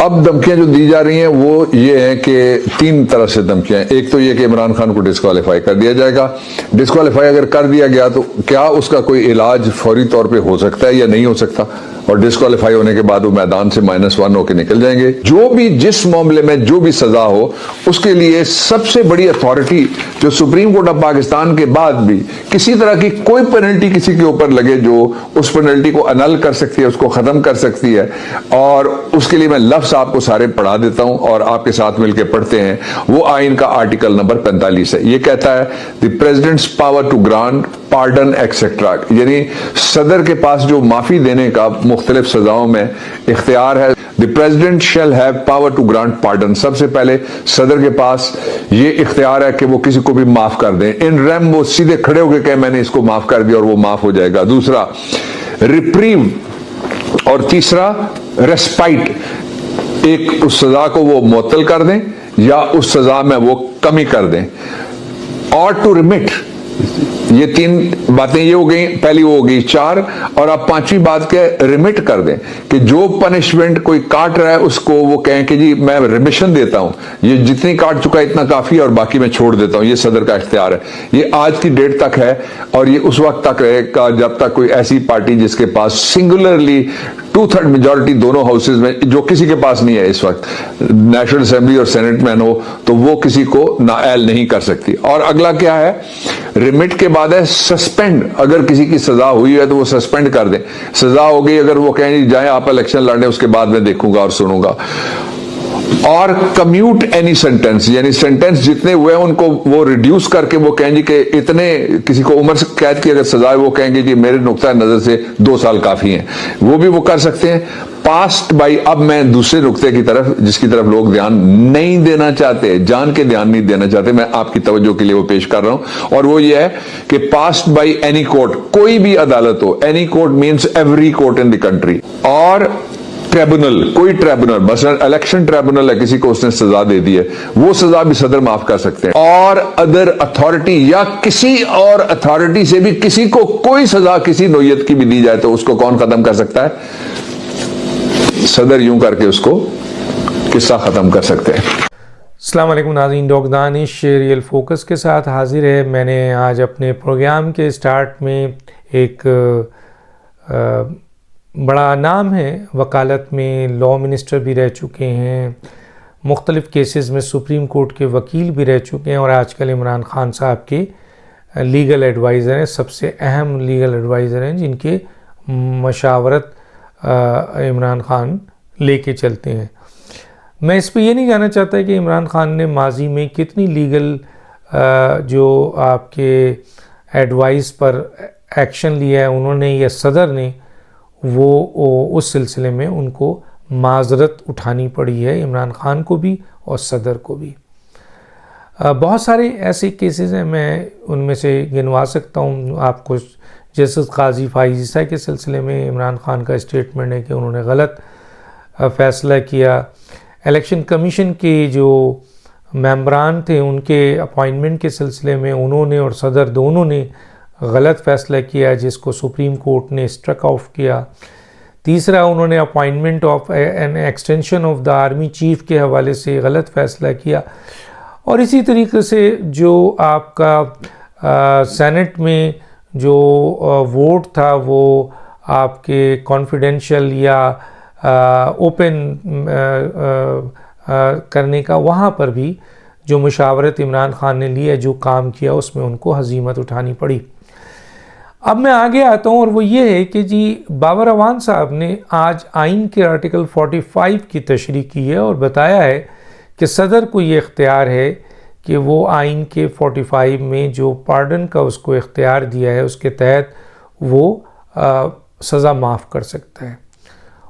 اب دھمکیاں جو دی جا رہی ہیں وہ یہ ہیں کہ 3 طرح سے دھمکیاں ہیں۔ ایک تو یہ کہ عمران خان کو ڈسکوالیفائی کر دیا جائے گا، ڈسکوالیفائی اگر کر دیا گیا تو کیا اس کا کوئی علاج فوری طور پہ ہو سکتا ہے یا نہیں ہو سکتا، اور ڈسکوالیفائی ہونے کے بعد وہ میدان سے -1 ہو کے نکل جائیں گے۔ جو بھی جس معاملے میں جو بھی سزا ہو اس کے لیے سب سے بڑی اتھارٹی جو سپریم کورٹ آف پاکستان کے بعد بھی کسی طرح کی کوئی پینلٹی کسی کے اوپر لگے جو اس پینلٹی کو انل کر سکتی ہے، اس کو ختم کر سکتی ہے، اور اس کے لیے میں لفظ آپ کو سارے پڑھا دیتا ہوں اور آپ کے ساتھ مل کے پڑھتے ہیں۔ وہ آئین کا آرٹیکل نمبر 45 ہے۔ یہ کہتا ہے the president's power to grant pardon etcetera, یعنی صدر کے پاس جو معافی دینے کا مختلف سزاؤں میں اختیار ہے۔ The president shall have power to grant pardon, سب سے پہلے صدر کے پاس یہ اختیار ہے کہ وہ کسی کو بھی معاف کر دیں۔ ان ریم وہ سیدھے کھڑے ہو کے کہ میں نے اس کو معاف کر دیا اور وہ معاف ہو جائے گا۔ دوسرا ریپریو، اور تیسرا ریسپائٹ، ایک اس سزا کو وہ معطل کر دیں یا اس سزا میں وہ کمی کر دیں، اور ٹو ریمٹ۔ یہ 3 باتیں یہ ہو گئی، پہلی وہ ہو گئی 4، اور اب 5ویں بات کہ ریمٹ کر دیں، کہ جو پنشمنٹ کوئی کاٹ رہا ہے اس کو وہ کہیں کہ جی میں ریمیشن دیتا ہوں، یہ جتنی کاٹ چکا ہے اتنا کافی ہے اور باقی میں چھوڑ دیتا ہوں۔ یہ صدر کا اختیار ہے، یہ آج کی ڈیٹ تک ہے، اور یہ اس وقت تک رہے گا جب تک کوئی ایسی پارٹی جس کے پاس سنگولرلی 2/3 میجورٹی دونوں ہاؤسز میں، جو کسی کے پاس نہیں ہے اس وقت، نیشنل اسمبلی اور سینٹ میں ہو، تو وہ کسی کو نااہل نہیں کر سکتی۔ اور اگلا کیا ہے، ریمٹ کے بعد ہے سسپینڈ، اگر کسی کی سزا ہوئی ہے تو وہ سسپینڈ کر دیں۔ سزا ہو گئی اگر وہ کہیں جائیں آپ الیکشن لڑیں، اس کے بعد میں دیکھوں گا اور سنوں گا۔ اور کمیوٹ اینی سینٹینس، یعنی سینٹینس جتنے ہوئے ہیں ان کو وہ ریڈیوس کر کے وہ کہیں گے کہ اتنے، کسی کو عمر قید کی اگر سزا ہے وہ کہیں گے کہ میرے نقطہ نظر سے 2 سال کافی ہیں، وہ بھی وہ کر سکتے ہیں۔ پاسڈ بائی، اب میں دوسرے نقطے کی طرف جس کی طرف لوگ دھیان نہیں دینا چاہتے، جان کے دھیان نہیں دینا چاہتے، میں آپ کی توجہ کے لیے وہ پیش کر رہا ہوں، اور وہ یہ ہے کہ پاسڈ بائی اینی کورٹ، کوئی بھی عدالت ہو، any court means every court in the country, اور ٹریبونل، کوئی ٹریبونل، مثلا الیکشن ٹریبونل ہے، کسی کو اس نے سزا دے دی ہے، وہ سزا بھی صدر معاف کر سکتے ہیں۔ اور ادر اتھارٹی، یا کسی اور اتھارٹی سے بھی کسی کو کوئی سزا کسی نوعیت کی بھی دی جائے تو اس کو کون ختم کر سکتا ہے؟ صدر، یوں کر کے اس کو قصہ ختم کر سکتے ہیں۔ السلام علیکم ناظرین، ڈاکٹر دانش ریئل فوکس کے ساتھ حاضر ہے۔ میں نے آج اپنے پروگرام کے سٹارٹ میں ایک بڑا نام ہے، وکالت میں لاء منسٹر بھی رہ چکے ہیں، مختلف کیسز میں سپریم کورٹ کے وکیل بھی رہ چکے ہیں، اور آج کل عمران خان صاحب کے لیگل ایڈوائزر ہیں، سب سے اہم لیگل ایڈوائزر ہیں جن کے مشاورت عمران خان لے کے چلتے ہیں۔ میں اس پہ یہ نہیں کہنا چاہتا کہ عمران خان نے ماضی میں کتنی لیگل جو آپ کے ایڈوائز پر ایکشن لیا ہے انہوں نے یا صدر نے، وہ اس سلسلے میں ان کو معذرت اٹھانی پڑی ہے، عمران خان کو بھی اور صدر کو بھی۔ بہت سارے ایسے کیسز ہیں، میں ان میں سے گنوا سکتا ہوں آپ کو۔ جسٹس قاضی فائز عیسیٰ کے سلسلے میں عمران خان کا اسٹیٹمنٹ ہے کہ انہوں نے غلط فیصلہ کیا۔ الیکشن کمیشن کے جو ممبران تھے ان کے اپائنٹمنٹ کے سلسلے میں انہوں نے اور صدر دونوں نے غلط فیصلہ کیا جس کو سپریم کورٹ نے اسٹرک آف کیا۔ تیسرا، انہوں نے appointment of an extension of the army chief کے حوالے سے غلط فیصلہ کیا، اور اسی طریقے سے جو آپ کا سینٹ میں جو ووٹ تھا وہ آپ کے کانفیڈینشیل یا اوپن کرنے کا، وہاں پر بھی جو مشاورت عمران خان نے لی ہے، جو کام کیا، اس میں ان کو ہزیمت اٹھانی پڑی۔ اب میں آگے آتا ہوں، اور وہ یہ ہے کہ جی بابر اعوان صاحب نے آج آئین کے آرٹیکل 45 کی تشریح کی ہے اور بتایا ہے کہ صدر کو یہ اختیار ہے کہ وہ آئین کے 45 میں جو پارڈن کا اس کو اختیار دیا ہے اس کے تحت وہ سزا معاف کر سکتا ہے،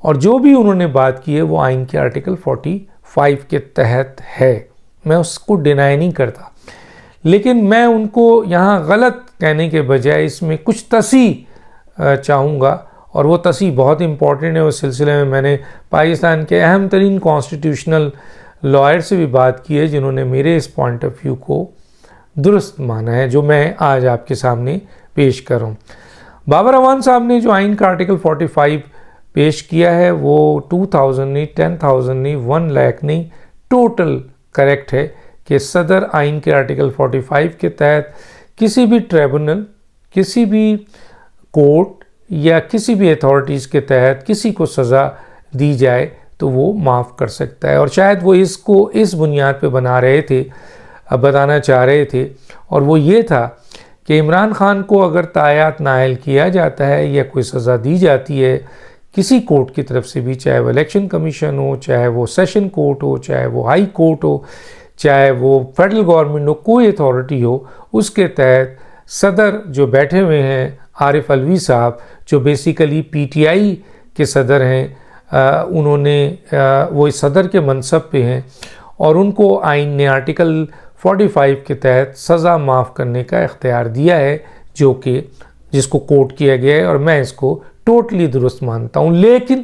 اور جو بھی انہوں نے بات کی ہے وہ آئین کے آرٹیکل 45 کے تحت ہے، میں اس کو ڈینائی نہیں کرتا، لیکن میں ان کو یہاں غلط کہنے کے بجائے اس میں کچھ تصحیح چاہوں گا، اور وہ تصحیح بہت امپورٹنٹ ہے۔ اس سلسلے میں نے پاکستان کے اہم ترین کانسٹیٹیوشنل لائر سے بھی بات کی ہے جنہوں نے میرے اس پوائنٹ آف ویو کو درست مانا ہے جو میں آج آپ کے سامنے پیش کر رہا ہوں۔ بابر اعوان صاحب نے جو آئین کا آرٹیکل 45 پیش کیا ہے وہ 2000 نہیں، 10,000 نہیں، 1 لاکھ نہیں، ٹوٹل کریکٹ ہے کہ صدر آئین کے آرٹیکل 45 کے تحت کسی بھی ٹریبونل، کسی بھی کورٹ یا کسی بھی اتھارٹیز کے تحت کسی کو سزا دی جائے تو وہ معاف کر سکتا ہے. اور شاید وہ اس کو اس بنیاد پہ بتانا چاہ رہے تھے، اور وہ یہ تھا کہ عمران خان کو اگر تایات نائل کیا جاتا ہے یا کوئی سزا دی جاتی ہے کسی کورٹ کی طرف سے بھی، چاہے وہ الیکشن کمیشن ہو، چاہے وہ سیشن کورٹ ہو، چاہے وہ ہائی کورٹ ہو، چاہے وہ فیڈرل گورنمنٹ ہو، کوئی اتھارٹی ہو، اس کے تحت صدر جو بیٹھے ہوئے ہیں عارف علوی صاحب، جو بیسیکلی پی ٹی آئی کے صدر ہیں، انہوں نے وہ صدر کے منصب پہ ہیں، اور ان کو آئین نے آرٹیکل 45 کے تحت سزا معاف کرنے کا اختیار دیا ہے، جو کہ جس کو کوٹ کیا گیا ہے، اور میں اس کو ٹوٹلی درست مانتا ہوں. لیکن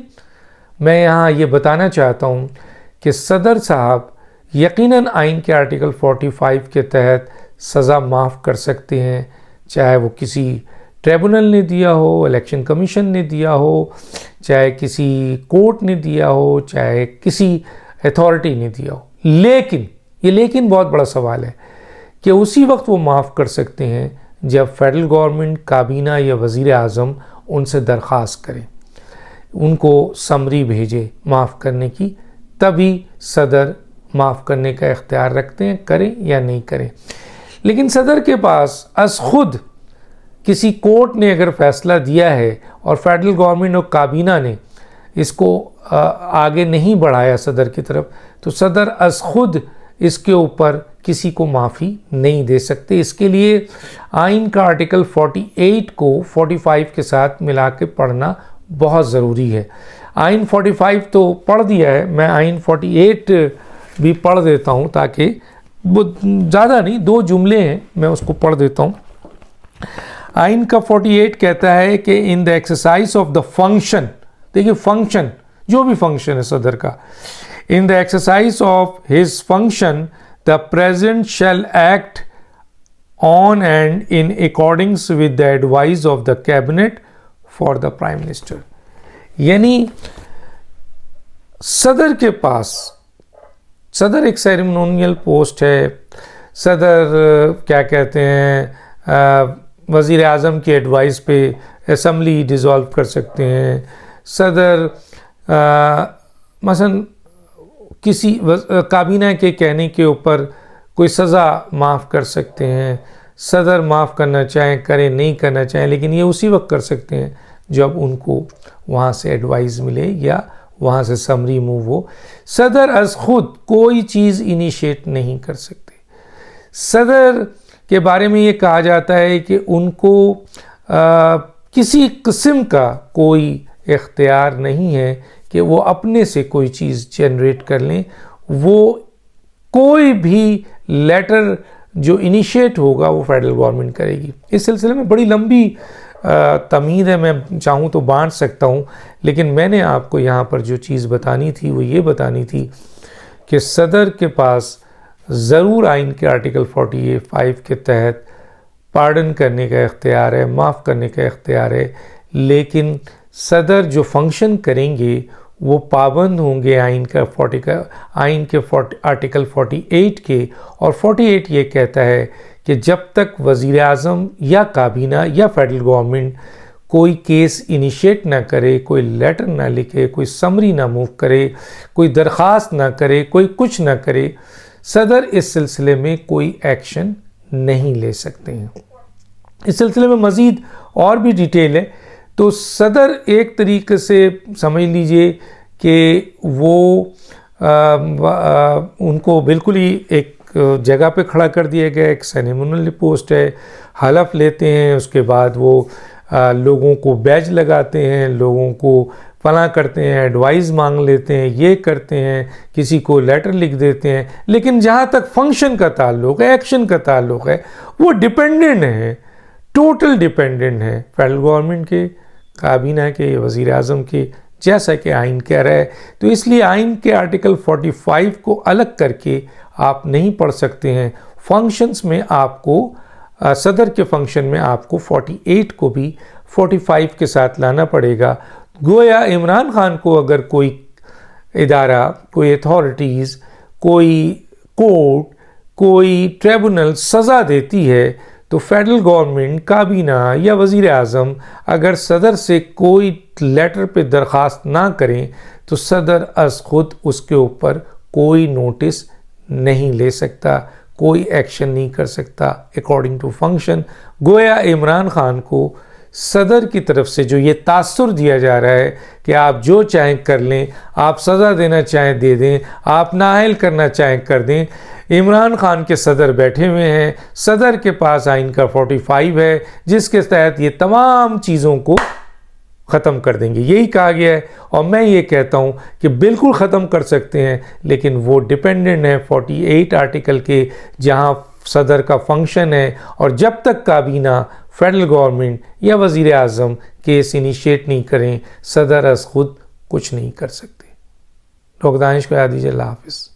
میں یہاں یہ بتانا چاہتا ہوں کہ صدر صاحب یقیناً آئین کے آرٹیکل 45 کے تحت سزا معاف کر سکتے ہیں، چاہے وہ کسی ٹریبونل نے دیا ہو، الیکشن کمیشن نے دیا ہو، چاہے کسی کورٹ نے دیا ہو، چاہے کسی اتھارٹی نے دیا ہو. لیکن بہت بڑا سوال ہے کہ اسی وقت وہ معاف کر سکتے ہیں جب فیڈرل گورنمنٹ، کابینہ یا وزیر اعظم ان سے درخواست کرے، ان کو سمری بھیجے معاف کرنے کی، تبھی صدر معاف کرنے کا اختیار رکھتے ہیں، کریں یا نہیں کریں. لیکن صدر کے پاس از خود کسی کورٹ نے اگر فیصلہ دیا ہے اور فیڈرل گورنمنٹ اور کابینہ نے اس کو آگے نہیں بڑھایا صدر کی طرف، تو صدر از خود اس کے اوپر کسی کو معافی نہیں دے سکتے. اس کے لیے آئین کا آرٹیکل 48 کو 45 کے ساتھ ملا کے پڑھنا بہت ضروری ہے. آئین 45 تو پڑھ دیا ہے، میں آئین 48 بھی پڑھ دیتا ہوں، تاکہ وہ زیادہ نہیں، 2 جملے ہیں، میں اس کو پڑھ دیتا ہوں. آئین کا 48 کہتا ہے کہ in the exercise of the function, دیکھیے فنکشن، جو بھی فنکشن ہے صدر کا، in the exercise of his function the president shall act on and in accordance with the advice of the cabinet for the prime minister. یعنی صدر کے پاس، صدر ایک سیریمونیل پوسٹ ہے، صدر کیا کہتے ہیں، وزیر اعظم کی ایڈوائس پہ اسمبلی ڈیزالو کر سکتے ہیں، صدر مثلا کسی کابینہ کے کہنے کے اوپر کوئی سزا معاف کر سکتے ہیں. صدر معاف کرنا چاہیں کریں، نہیں کرنا چاہیں، لیکن یہ اسی وقت کر سکتے ہیں جب ان کو وہاں سے ایڈوائز ملے یا وہاں سے سمری موو ہو. صدر از خود کوئی چیز انیشیٹ نہیں کر سکتے. صدر کے بارے میں یہ کہا جاتا ہے کہ ان کو کسی قسم کا کوئی اختیار نہیں ہے کہ وہ اپنے سے کوئی چیز جنریٹ کر لیں. وہ کوئی بھی لیٹر جو انیشیٹ ہوگا وہ فیڈرل گورنمنٹ کرے گی. اس سلسلے میں بڑی لمبی تمہید ہے، میں چاہوں تو بانٹ سکتا ہوں، لیکن میں نے آپ کو یہاں پر جو چیز بتانی تھی وہ یہ بتانی تھی کہ صدر کے پاس ضرور آئین کے آرٹیکل 45 کے تحت پارڈن کرنے کا اختیار ہے، معاف کرنے کا اختیار ہے، لیکن صدر جو فنکشن کریں گے وہ پابند ہوں گے آئین کے آرٹیکل 48 کے. اور 48 یہ کہتا ہے کہ جب تک وزیر اعظم یا کابینہ یا فیڈرل گورنمنٹ کوئی کیس انیشیٹ نہ کرے، کوئی لیٹر نہ لکھے، کوئی سمری نہ موو کرے، کوئی درخواست نہ کرے، کوئی کچھ نہ کرے، صدر اس سلسلے میں کوئی ایکشن نہیں لے سکتے ہیں. اس سلسلے میں مزید اور بھی ڈیٹیل ہے. تو صدر ایک طریقے سے سمجھ لیجئے کہ وہ ان کو بالکل ہی ایک جگہ پہ کھڑا کر دیا گیا، ایک سیریمونیل پوسٹ ہے، حلف لیتے ہیں، اس کے بعد وہ لوگوں کو بیج لگاتے ہیں، لوگوں کو فلاں کرتے ہیں، ایڈوائز مانگ لیتے ہیں، یہ کرتے ہیں، کسی کو لیٹر لکھ دیتے ہیں. لیکن جہاں تک فنکشن کا تعلق ہے، ایکشن کا تعلق ہے، وہ ڈیپینڈنٹ ہے، ٹوٹل ڈیپینڈنٹ ہے فیڈرل گورنمنٹ کے، کابینہ کے، وزیر اعظم کے، جیسا کہ آئین کہہ رہا ہے. تو اس لیے آئین کے آرٹیکل 45 کو الگ کر کے آپ نہیں پڑھ سکتے ہیں. فنکشنز میں آپ کو صدر کے فنکشن میں آپ کو 48 کو بھی 45 کے ساتھ لانا پڑے گا. گویا عمران خان کو اگر کوئی ادارہ، کوئی اتھارٹیز، کوئی کورٹ، کوئی ٹریبونل سزا دیتی ہے تو فیڈرل گورنمنٹ، کابینہ یا وزیر اعظم اگر صدر سے کوئی لیٹر پہ درخواست نہ کریں تو صدر از خود اس کے اوپر کوئی نوٹس نہیں لے سکتا، کوئی ایکشن نہیں کر سکتا اکارڈنگ ٹو فنکشن۔ گویا عمران خان کو صدر کی طرف سے جو یہ تاثر دیا جا رہا ہے کہ آپ جو چاہیں کر لیں، آپ سزا دینا چاہیں دے دیں، آپ نااہل کرنا چاہیں کر دیں۔ عمران خان کے صدر بیٹھے ہوئے ہیں، صدر کے پاس آئین کا 45 ہے جس کے تحت یہ تمام چیزوں کو ختم کر دیں گے، یہی کہا گیا ہے۔ اور میں یہ کہتا ہوں کہ بالکل ختم کر سکتے ہیں، لیکن وہ ڈیپینڈنٹ ہے 48 آرٹیکل کے، جہاں صدر کا فنکشن ہے، اور جب تک کابینہ، فیڈرل گورنمنٹ یا وزیر اعظم کیس انیشیٹ نہیں کریں، صدر از خود کچھ نہیں کر سکتے۔ ڈاکٹر دانش کو یاد دیجیے۔ اللہ حافظ۔